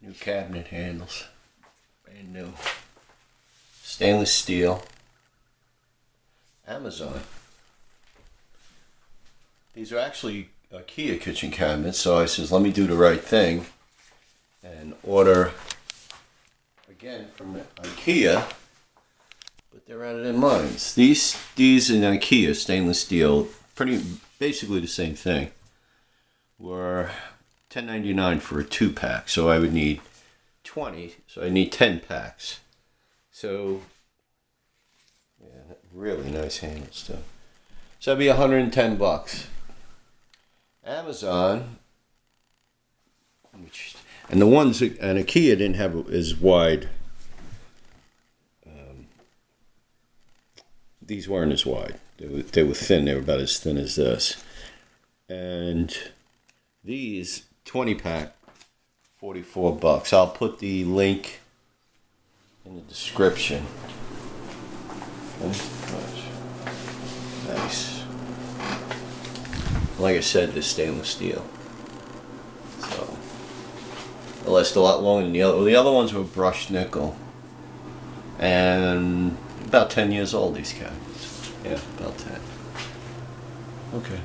New cabinet handles. Brand new. Stainless steel. Amazon. These are actually Ikea kitchen cabinets, so I says, let me do the right thing and order again from Ikea, but they're out of their minds. These in Ikea stainless steel, pretty basically the same thing, were $10.99 for a 2-pack, so I would need 20, so I need 10 packs. So yeah, really nice handles too. So that'd be $110. Amazon, and the ones and Ikea didn't have as wide. These weren't as wide. They were thin. They were about as thin as this. And these 20-pack, $44. I'll put the link in the description. Nice. Like I said, this stainless steel. So it lasts a lot longer than the other. Well, the other ones were brushed nickel. And about 10 years old, these cabinets. Yeah, about 10. Okay.